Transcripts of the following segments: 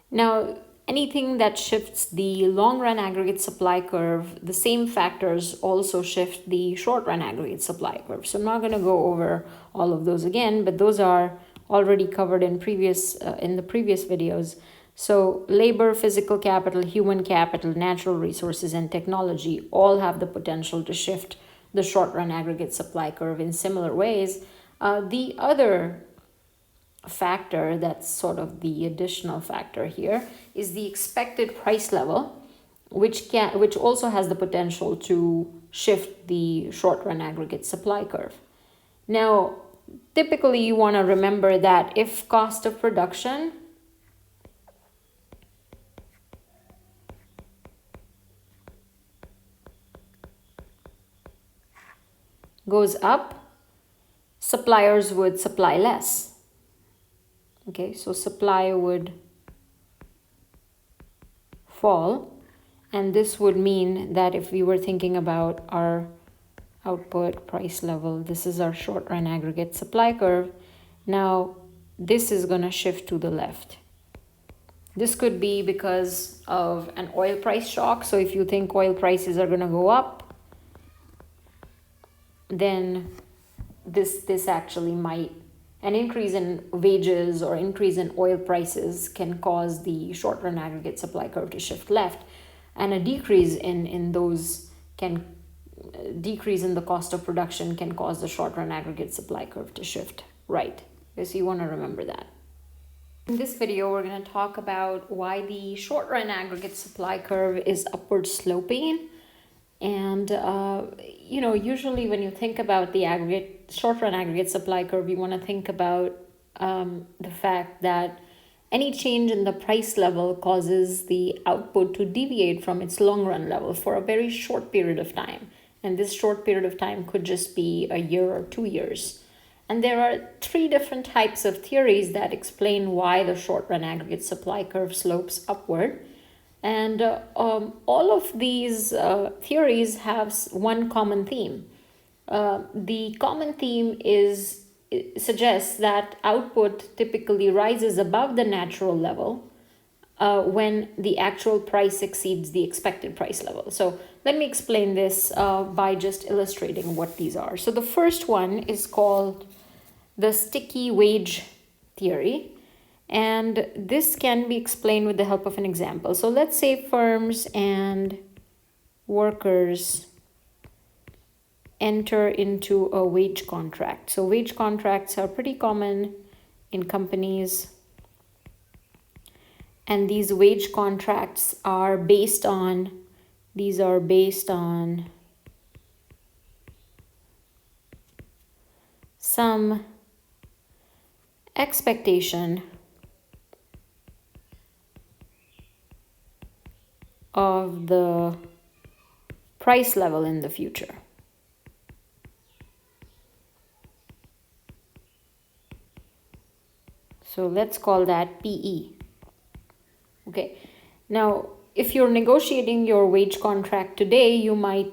Now, anything that shifts the long run aggregate supply curve, the same factors also shift the short run aggregate supply curve. So I'm not going to go over all of those again, but those are already covered in the previous videos. So labor, physical capital, human capital, natural resources, and technology all have the potential to shift the short run aggregate supply curve in similar ways. The other factor that's sort of the additional factor here is the expected price level, which also has the potential to shift the short run aggregate supply curve. Now, typically you want to remember that if cost of production goes up, suppliers would supply less. Okay, so supply would fall, and this would mean that if we were thinking about our output price level, this is our short run aggregate supply curve. Now this is going to shift to the left. This could be because of an oil price shock. So if you think oil prices are going to go up, then this actually might, an increase in wages or increase in oil prices can cause the short run aggregate supply curve to shift left, and a decrease in those can decrease in the cost of production can cause the short run aggregate supply curve to shift right. So you want to remember that. In this video, we're going to talk about why the short run aggregate supply curve is upward sloping. And usually when you think about the short run aggregate supply curve, you want to think about the fact that any change in the price level causes the output to deviate from its long run level for a very short period of time. And this short period of time could just be a year or 2 years. And there are 3 different types of theories that explain why the short run aggregate supply curve slopes upward. And all of these theories have one common theme. The common theme suggests that output typically rises above the natural level when the actual price exceeds the expected price level. So let me explain this by just illustrating what these are. So the first one is called the sticky wage theory. And this can be explained with the help of an example. So let's say firms and workers enter into a wage contract. So wage contracts are pretty common in companies. And these wage contracts are based on some expectation of the price level in the future. So let's call that PE. Okay. Now, if you're negotiating your wage contract today, you might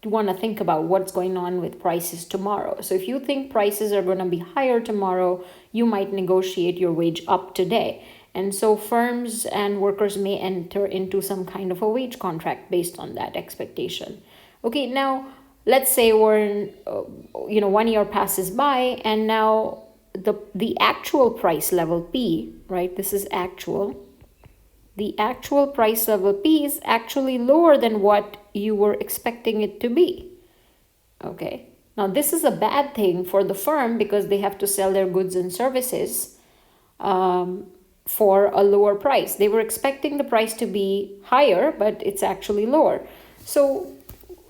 want to think about what's going on with prices tomorrow. So if you think prices are going to be higher tomorrow, you might negotiate your wage up today. And so firms and workers may enter into some kind of a wage contract based on that expectation. Okay, now let's say we're in, 1 year passes by, and now the actual price level P, right? This is actual. The actual price level P is actually lower than what you were expecting it to be. Okay. Now this is a bad thing for the firm because they have to sell their goods and services for a lower price. They were expecting the price to be higher, but it's actually lower. So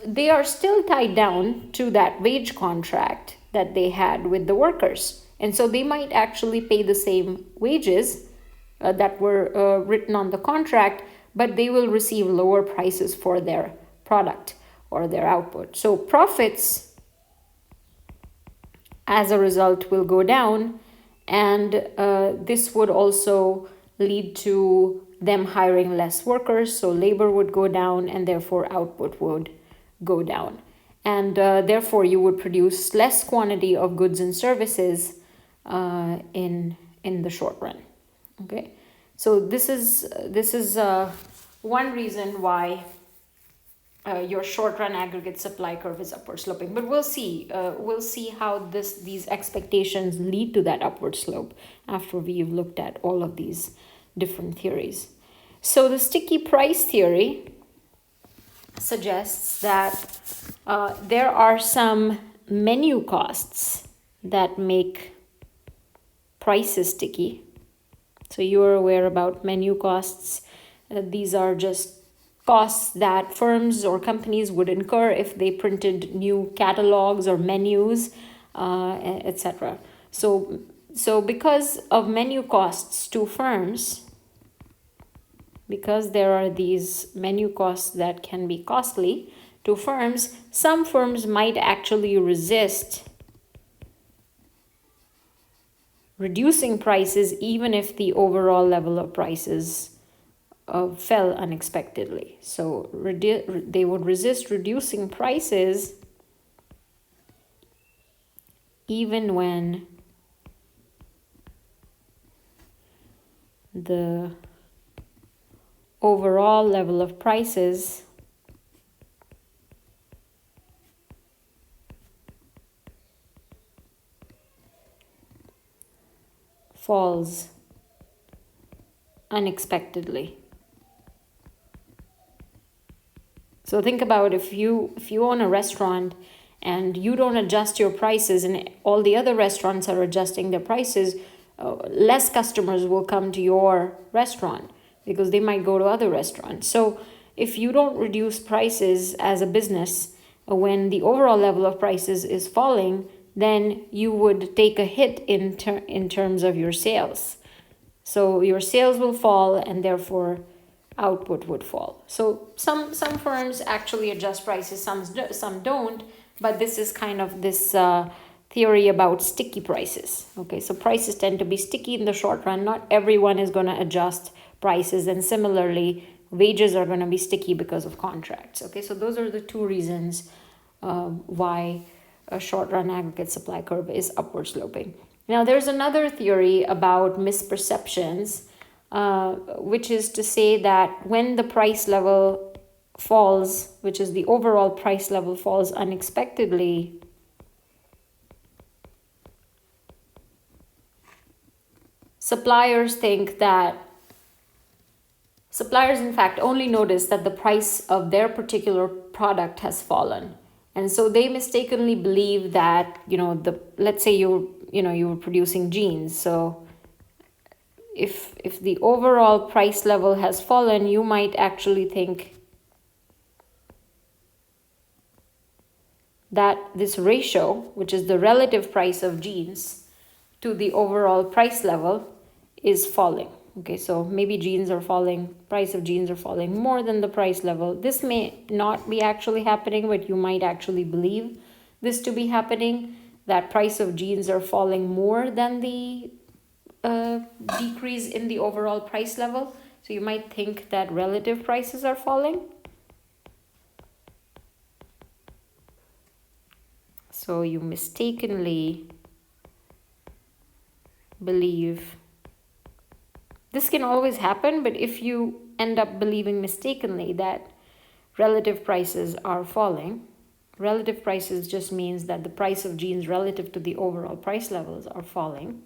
they are still tied down to that wage contract that they had with the workers. And so they might actually pay the same wages that were written on the contract, but they will receive lower prices for their product or their output. So profits, as a result, will go down, and this would also lead to them hiring less workers. So labor would go down, and therefore output would go down. And therefore you would produce less quantity of goods and services in the short run. Okay, So this is one reason why your short run aggregate supply curve is upward sloping. But we'll see how these expectations lead to that upward slope after we've looked at all of these different theories. So the sticky price theory suggests that there are some menu costs that make prices sticky. So you're aware about menu costs. These are just costs that firms or companies would incur if they printed new catalogs or menus, etc. So because of menu costs to firms, because there are these menu costs that can be costly to firms, some firms might actually resist reducing prices even if the overall level of prices fell unexpectedly. So they would resist reducing prices even when the overall level of prices falls unexpectedly. So think about if you own a restaurant and you don't adjust your prices and all the other restaurants are adjusting their prices, less customers will come to your restaurant because they might go to other restaurants. So if you don't reduce prices as a business when the overall level of prices is falling, then you would take a hit in terms of your sales. So your sales will fall and therefore output would fall. So some firms actually adjust prices, some don't, but this is kind of this theory about sticky prices. Okay, so prices tend to be sticky in the short run. Not everyone is going to adjust prices, and similarly wages are going to be sticky because of contracts. Okay, so those are the two reasons why a short run aggregate supply curve is upward sloping. Now there's another theory about misperceptions, which is to say that when the price level falls, which is the overall price level falls unexpectedly, suppliers in fact only notice that the price of their particular product has fallen. And so they mistakenly believe that, let's say you were producing jeans. So if the overall price level has fallen, you might actually think that this ratio, which is the relative price of jeans to the overall price level, is falling. Okay, so maybe price of jeans are falling more than the price level. This may not be actually happening, but you might actually believe this to be happening, that price of jeans are falling more than the decrease in the overall price level. So you might think that relative prices are falling. So you mistakenly believe. This can always happen, but if you end up believing mistakenly that relative prices are falling, relative prices just means that the price of jeans relative to the overall price levels are falling,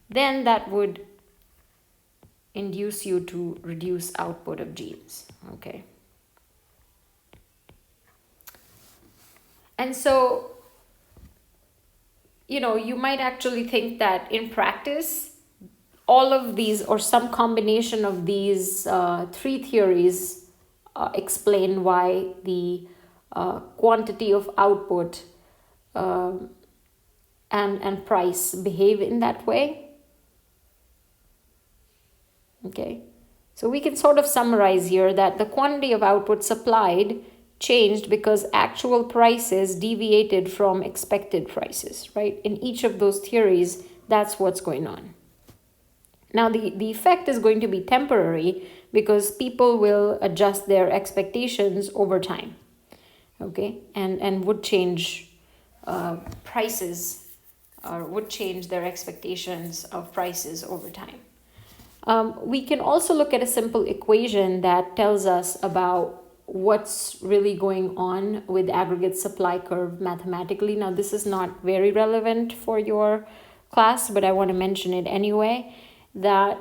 then that would induce you to reduce output of jeans. Okay. And so, you might actually think that in practice, all of these or some combination of these three theories explain why the quantity of output and price behave in that way. Okay, so we can sort of summarize here that the quantity of output supplied changed because actual prices deviated from expected prices, right? In each of those theories, that's what's going on. Now, the effect is going to be temporary because people will adjust their expectations over time, okay, and would change prices or would change their expectations of prices over time. We can also look at a simple equation that tells us about what's really going on with aggregate supply curve mathematically. Now, this is not very relevant for your class, but I want to mention it anyway, that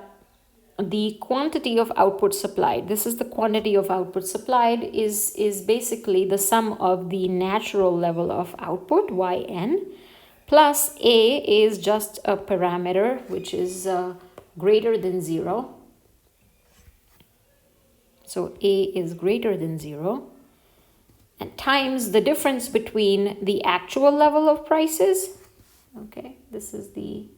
the quantity of output supplied, this is the quantity of output supplied, is basically the sum of the natural level of output, yn, plus A is just a parameter which is greater than 0. So A is greater than 0, and times the difference between the actual level of prices. Okay, this is the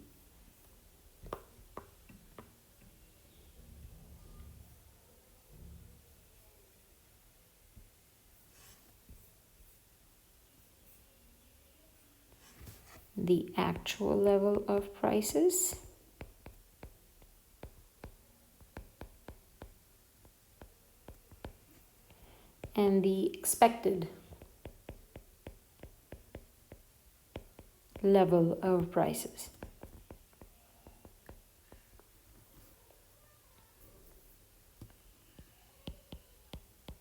actual level of prices and the expected level of prices.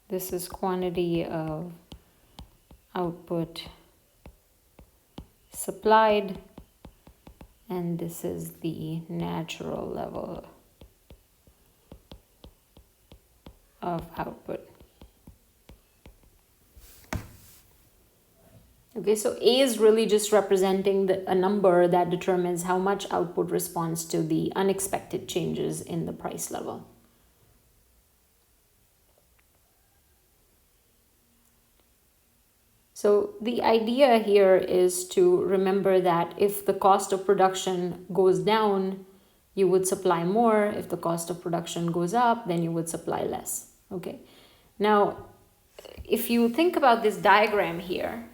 This is quantity of output supplied, and this is the natural level of output. Okay, so A is really just representing a number that determines how much output responds to the unexpected changes in the price level. So the idea here is to remember that if the cost of production goes down, you would supply more. If the cost of production goes up, then you would supply less. Okay. Now, if you think about this diagram here,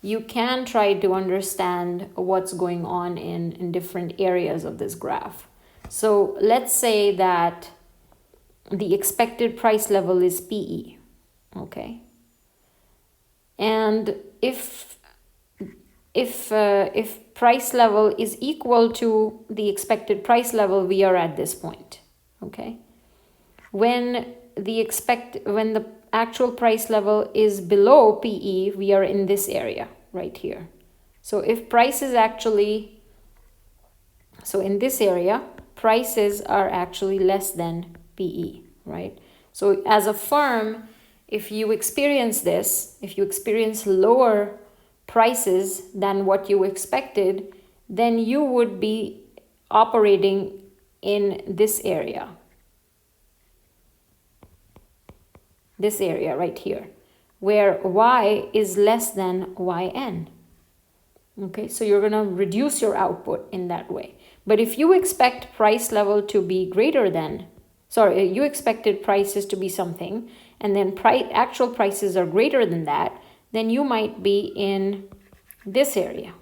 you can try to understand what's going on in different areas of this graph. So let's say that the expected price level is PE. Okay. And if price level is equal to the expected price level, we are at this point. Okay. When the actual price level is below PE, we are in this area right here. So if prices actually, so in this area, prices are actually less than PE, right? So as a firm, if you experience this, if you experience lower prices than what you expected, then you would be operating in this area right here, where Y is less than Yn. Okay, so you're going to reduce your output in that way. But if you expect price level to be greater than, you expected prices to be something, and then actual prices are greater than that, then you might be in this area,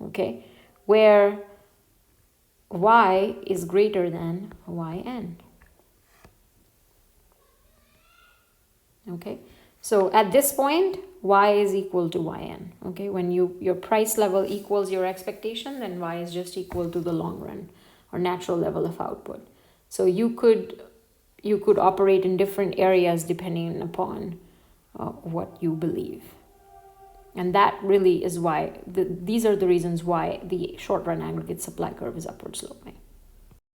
okay, where Y is greater than Yn. Okay, so at this point, Y is equal to Yn. Okay, when your price level equals your expectation, then Y is just equal to the long run or natural level of output. So you could operate in different areas depending upon what you believe. And that really is why, these are the reasons why the short run aggregate supply curve is upward sloping.